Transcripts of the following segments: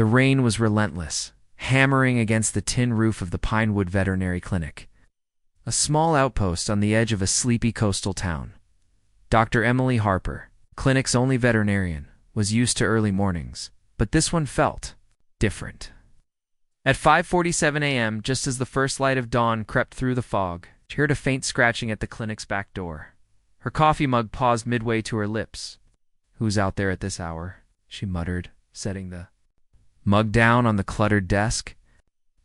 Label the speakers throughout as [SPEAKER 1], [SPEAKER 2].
[SPEAKER 1] The rain was relentless, hammering against the tin roof of the Pinewood Veterinary Clinic, a small outpost on the edge of a sleepy coastal town. Dr. Emily Harper, clinic's only veterinarian, was used to early mornings, but this one felt different. At 5:47 a.m., just as the first light of dawn crept through the fog, she heard a faint scratching at the clinic's back door. Her coffee mug paused midway to her lips. "Who's out there at this hour?" she muttered, setting the mug down on the cluttered desk.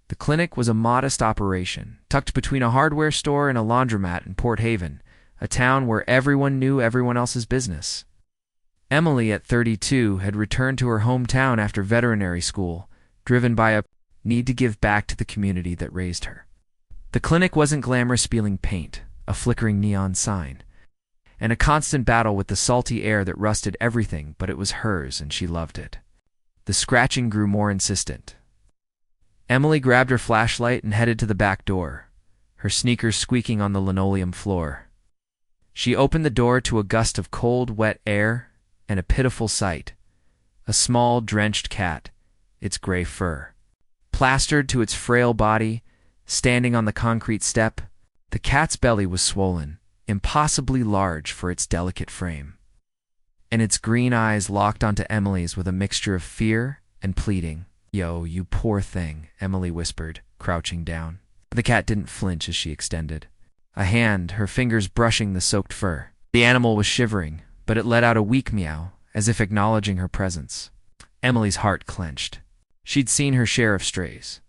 [SPEAKER 1] The clinic was a modest operation, tucked between a hardware store and a laundromat in Port Haven, a town where everyone knew everyone else's business. Emily, at 32, had returned to her hometown after veterinary school, driven by a need to give back to the community that raised her. The clinic wasn't glamorous spilling paint, a flickering neon sign, and a constant battle with the salty air that rusted everything, but it was hers and she loved it. The scratching grew more insistent. Emily grabbed her flashlight and headed to the back door, her sneakers squeaking on the linoleum floor. She opened the door to a gust of cold, wet air and a pitiful sight: a small, drenched cat, its gray fur plastered to its frail body, standing on the concrete step. The cat's belly was swollen, impossibly large for its delicate frame, and its green eyes locked onto Emily's with a mixture of fear and pleading. "Yo, you poor thing," Emily whispered, crouching down. The cat didn't flinch as she extended a hand, her fingers brushing the soaked fur. The animal was shivering, but it let out a weak meow, as if acknowledging her presence. Emily's heart clenched. She'd seen her share of strays,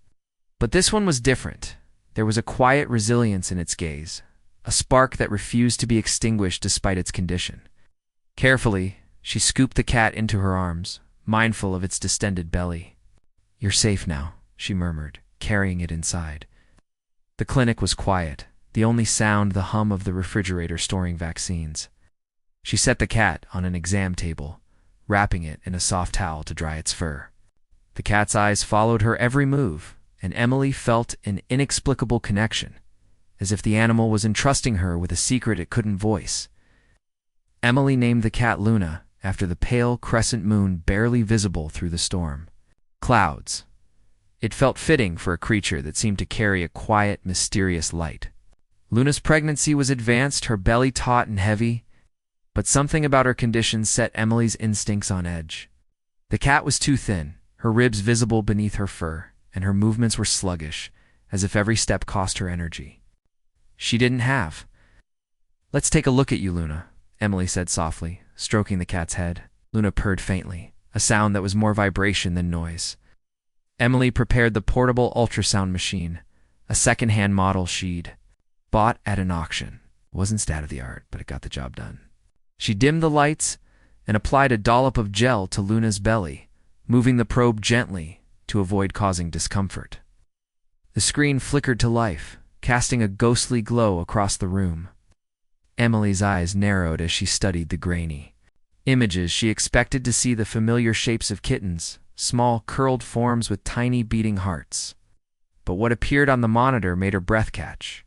[SPEAKER 1] but this one was different. There was a quiet resilience in its gaze, a spark that refused to be extinguished despite its condition. Carefully, she scooped the cat into her arms, mindful of its distended belly. "You're safe now," she murmured, carrying it inside. The clinic was quiet, the only sound the hum of the refrigerator storing vaccines. She set the cat on an exam table, wrapping it in a soft towel to dry its fur. The cat's eyes followed her every move, and Emily felt an inexplicable connection, as if the animal was entrusting her with a secret it couldn't voice. Emily named the cat Luna, after the pale crescent moon barely visible through the storm clouds. It felt fitting for a creature that seemed to carry a quiet, mysterious light. Luna's pregnancy was advanced, her belly taut and heavy, but something about her condition set Emily's instincts on edge. The cat was too thin, her ribs visible beneath her fur, and her movements were sluggish, as if every step cost her energy. She didn't have. "Let's take a look at you, Luna," Emily said softly, stroking the cat's head. Luna purred faintly, a sound that was more vibration than noise. Emily prepared the portable ultrasound machine, a second-hand model she'd bought at an auction. It wasn't state-of-the-art, but it got the job done. She dimmed the lights and applied a dollop of gel to Luna's belly, moving the probe gently to avoid causing discomfort. The screen flickered to life, casting a ghostly glow across the room. Emily's eyes narrowed as she studied the grainy images. She expected to see the familiar shapes of kittens, small, curled forms with tiny beating hearts. But what appeared on the monitor made her breath catch.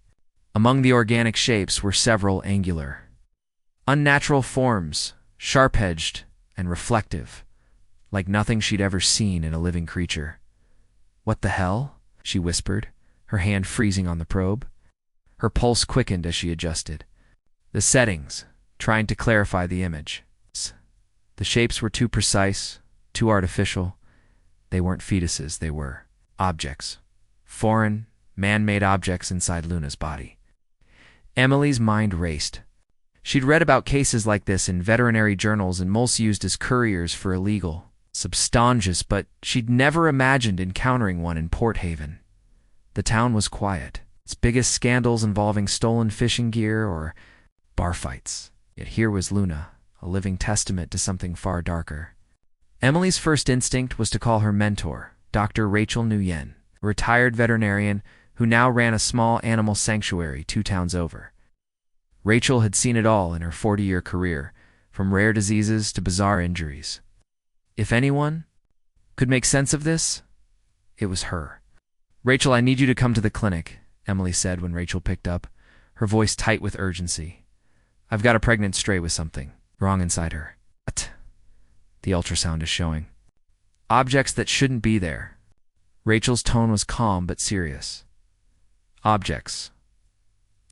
[SPEAKER 1] Among the organic shapes were several angular, unnatural forms, sharp-edged and reflective, like nothing she'd ever seen in a living creature. "What the hell?" she whispered, her hand freezing on the probe. Her pulse quickened as she adjusted the settings, trying to clarify the image. The shapes were too precise, too artificial. They weren't fetuses, they were objects. Foreign, man-made objects inside Luna's body. Emily's mind raced. She'd read about cases like this in veterinary journals and moles used as couriers for illegal substances, but she'd never imagined encountering one in Port Haven. The town was quiet, its biggest scandals involving stolen fishing gear or bar fights. Yet here was Luna, a living testament to something far darker. Emily's first instinct was to call her mentor, Dr. Rachel Nguyen, a retired veterinarian who now ran a small animal sanctuary 2 towns over. Rachel had seen it all in her 40-year career, from rare diseases to bizarre injuries. If anyone could make sense of this, it was her. "Rachel, I need you to come to the clinic," Emily said when Rachel picked up, her voice tight with urgency. "I've got a pregnant stray with something wrong inside her." "What?" "The ultrasound is showing." Objects that shouldn't be there. Rachel's tone was calm but serious. Objects.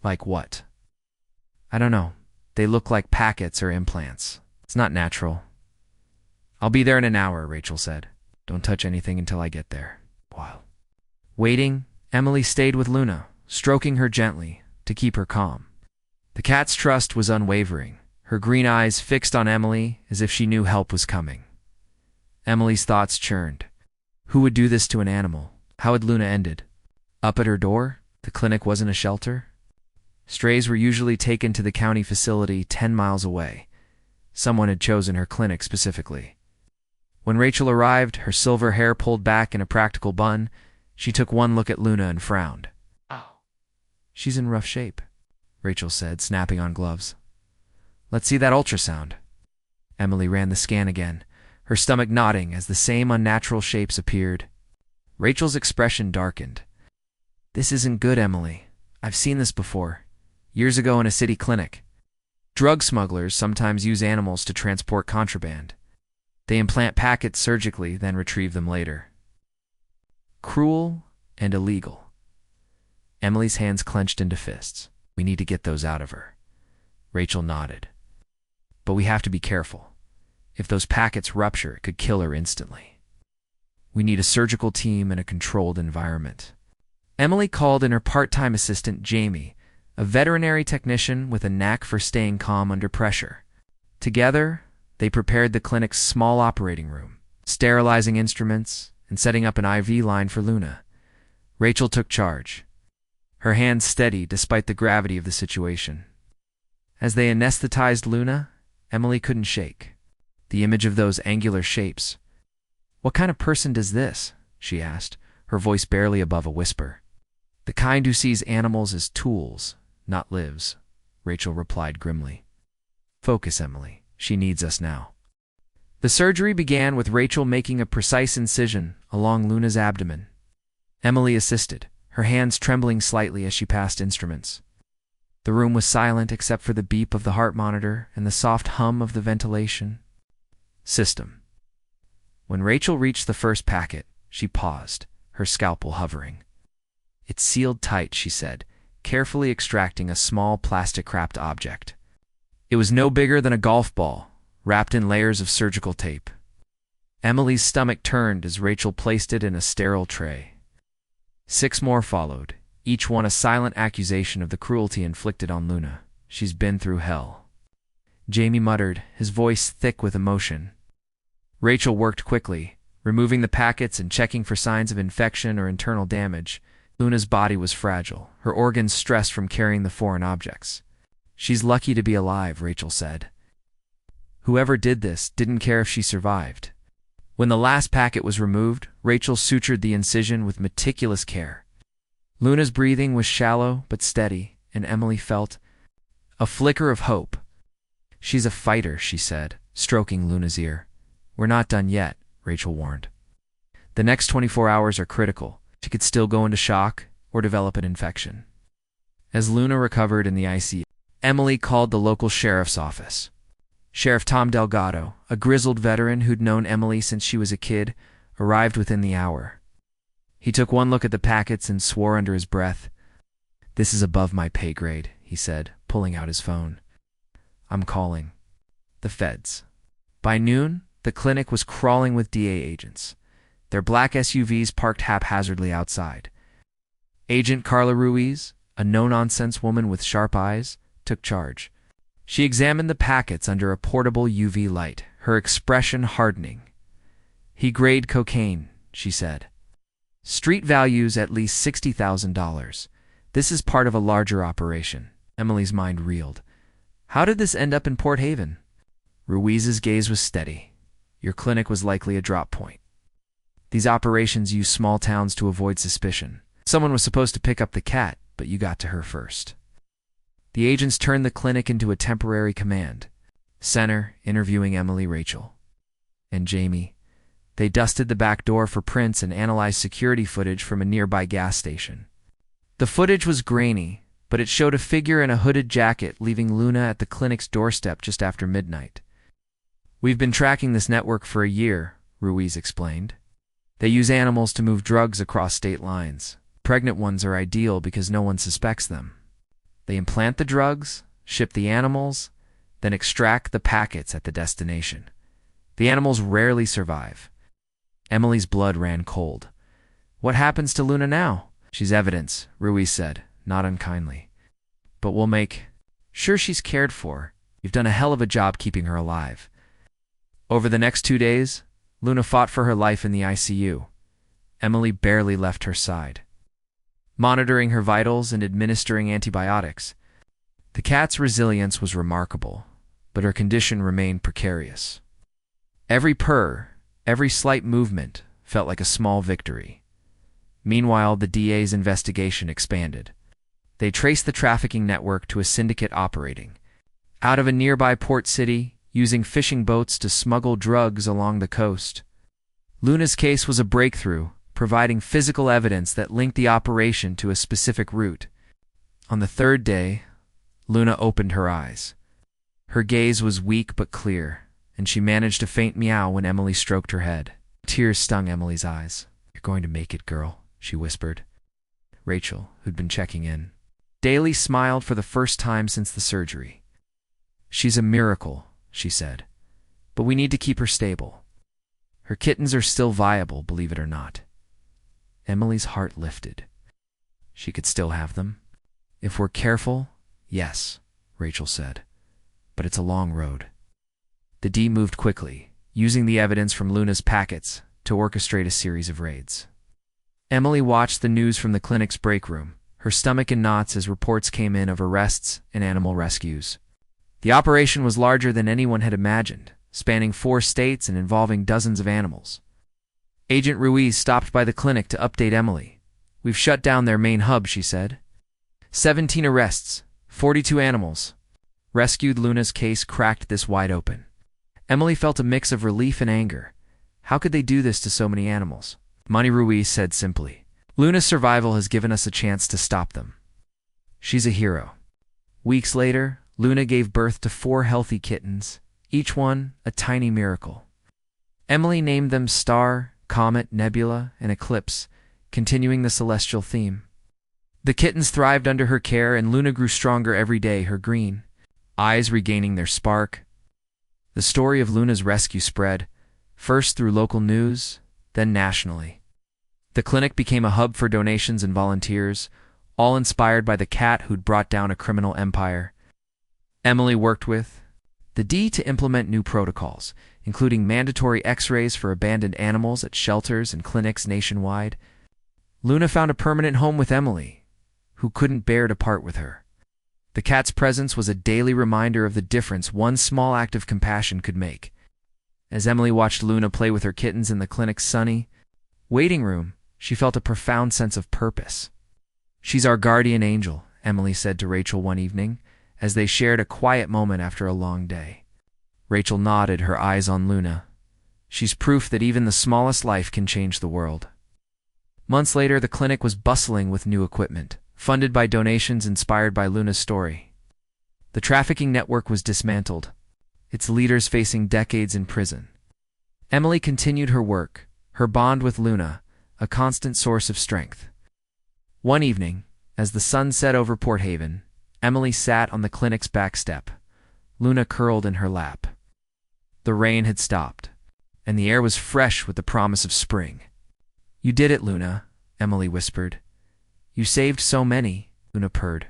[SPEAKER 1] Like what? I don't know. They look like packets or implants. It's not natural. I'll be there in an hour, Rachel said. Don't touch anything until I get there. While waiting, Emily stayed with Luna, stroking her gently to keep her calm. The cat's trust was unwavering, her green eyes fixed on Emily as if she knew help was coming. Emily's thoughts churned. Who would do this to an animal? How had Luna ended? Up at her door? The clinic wasn't a shelter? Strays were usually taken to the county facility 10 miles away. Someone had chosen her clinic specifically. When Rachel arrived, her silver hair pulled back in a practical bun, she took one look at Luna and frowned. "Oh, she's in rough shape," Rachel said, snapping on gloves. "Let's see that ultrasound." Emily ran the scan again, her stomach nodding as the same unnatural shapes appeared. Rachel's expression darkened. "This isn't good, Emily. I've seen this before. Years ago in a city clinic. Drug smugglers sometimes use animals to transport contraband. They implant packets surgically, then retrieve them later. Cruel and illegal." Emily's hands clenched into fists. "We need to get those out of her." Rachel nodded. "But we have to be careful. If those packets rupture, it could kill her instantly. We need a surgical team and a controlled environment." Emily called in her part-time assistant, Jamie, a veterinary technician with a knack for staying calm under pressure. Together, they prepared the clinic's small operating room, sterilizing instruments and setting up an IV line for Luna. Rachel took charge, her hands steady despite the gravity of the situation. As they anesthetized Luna, Emily couldn't shake. The image of those angular shapes. "What kind of person does this?" she asked, her voice barely above a whisper. "The kind who sees animals as tools, not lives," Rachel replied grimly. "Focus, Emily. She needs us now." The surgery began with Rachel making a precise incision along Luna's abdomen. Emily assisted, her hands trembling slightly as she passed instruments. The room was silent except for the beep of the heart monitor and the soft hum of the ventilation system. When Rachel reached the first packet, she paused, her scalpel hovering. "It's sealed tight," she said, carefully extracting a small plastic-wrapped object. It was no bigger than a golf ball, wrapped in layers of surgical tape. Emily's stomach turned as Rachel placed it in a sterile tray. 6 more followed, each one a silent accusation of the cruelty inflicted on Luna. "She's been through hell," Jamie muttered, his voice thick with emotion. Rachel worked quickly, removing the packets and checking for signs of infection or internal damage. Luna's body was fragile, her organs stressed from carrying the foreign objects. "She's lucky to be alive," Rachel said. Whoever did this didn't care if she survived. When the last packet was removed, Rachel sutured the incision with meticulous care. Luna's breathing was shallow but steady, and Emily felt a flicker of hope. "She's a fighter," she said, stroking Luna's ear. "We're not done yet," Rachel warned. "The next 24 hours are critical. She could still go into shock or develop an infection." As Luna recovered in the ICU, Emily called the local sheriff's office. Sheriff Tom Delgado, a grizzled veteran who'd known Emily since she was a kid, arrived within the hour. He took one look at the packets and swore under his breath. "This is above my pay grade," he said, pulling out his phone. "I'm calling the feds." By noon, the clinic was crawling with DA agents, their black SUVs parked haphazardly outside. Agent Carla Ruiz, a no-nonsense woman with sharp eyes, took charge. She examined the packets under a portable UV light, her expression hardening. "He grade cocaine," she said. "Street values at least $60,000. This is part of a larger operation." Emily's mind reeled. How did this end up in Port Haven? Ruiz's gaze was steady. Your clinic was likely a drop point. These operations use small towns to avoid suspicion. Someone was supposed to pick up the cat, but you got to her first. The agents turned the clinic into a temporary command center, interviewing Emily, Rachel, and Jamie. They dusted the back door for prints and analyzed security footage from a nearby gas station. The footage was grainy, but it showed a figure in a hooded jacket leaving Luna at the clinic's doorstep just after midnight. "We've been tracking this network for a year," Ruiz explained. They use animals to move drugs across state lines. Pregnant ones are ideal because no one suspects them. They implant the drugs, ship the animals, then extract the packets at the destination. The animals rarely survive. Emily's blood ran cold. What happens to Luna now? She's evidence, Ruiz said, not unkindly. But we'll make sure she's cared for. You've done a hell of a job keeping her alive. Over the next 2 days, Luna fought for her life in the ICU. Emily barely left her side, monitoring her vitals and administering antibiotics. The cat's resilience was remarkable, but her condition remained precarious. Every purr, every slight movement felt like a small victory. Meanwhile, the DA's investigation expanded. They traced the trafficking network to a syndicate operating out of a nearby port city, using fishing boats to smuggle drugs along the coast. Luna's case was a breakthrough, providing physical evidence that linked the operation to a specific route. On the 3rd day, Luna opened her eyes. Her gaze was weak but clear, and she managed a faint meow when Emily stroked her head. Tears stung Emily's eyes. "You're going to make it, girl," she whispered. Rachel, who'd been checking in, daily smiled for the first time since the surgery. "She's a miracle," she said, "but we need to keep her stable. Her kittens are still viable, believe it or not." Emily's heart lifted. She could still have them. "If we're careful, yes," Rachel said, "but it's a long road." The D moved quickly, using the evidence from Luna's packets to orchestrate a series of raids. Emily watched the news from the clinic's break room, her stomach in knots as reports came in of arrests and animal rescues. The operation was larger than anyone had imagined, spanning 4 states and involving dozens of animals. Agent Ruiz stopped by the clinic to update Emily. "We've shut down their main hub," she said. 17 arrests, 42 animals. Rescued Luna's case cracked this wide open. Emily felt a mix of relief and anger. How could they do this to so many animals? Manny Ruiz said simply, "Luna's survival has given us a chance to stop them. She's a hero." Weeks later, Luna gave birth to 4 healthy kittens, each one a tiny miracle. Emily named them Star, Comet, Nebula, and Eclipse, continuing the celestial theme. The kittens thrived under her care, and Luna grew stronger every day, her green eyes regaining their spark. The story of Luna's rescue spread, first through local news, then nationally. The clinic became a hub for donations and volunteers, all inspired by the cat who'd brought down a criminal empire. Emily worked with the D to implement new protocols, including mandatory X-rays for abandoned animals at shelters and clinics nationwide. Luna found a permanent home with Emily, who couldn't bear to part with her. The cat's presence was a daily reminder of the difference one small act of compassion could make. As Emily watched Luna play with her kittens in the clinic's sunny waiting room, she felt a profound sense of purpose. "She's our guardian angel," Emily said to Rachel one evening, as they shared a quiet moment after a long day. Rachel nodded, her eyes on Luna. "She's proof that even the smallest life can change the world." Months later, the clinic was bustling with new equipment, funded by donations inspired by Luna's story. The trafficking network was dismantled, its leaders facing decades in prison. Emily continued her work, her bond with Luna a constant source of strength. One evening, as the sun set over Port Haven, Emily sat on the clinic's back step, Luna curled in her lap. The rain had stopped, and the air was fresh with the promise of spring. "You did it, Luna," Emily whispered. "You saved so many," Luna purred,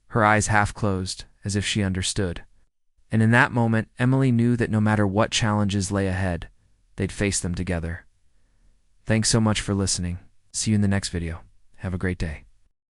[SPEAKER 1] her eyes half closed, as if she understood. And in that moment, Emily knew that no matter what challenges lay ahead, they'd face them together. Thanks so much for listening. See you in the next video. Have a great day.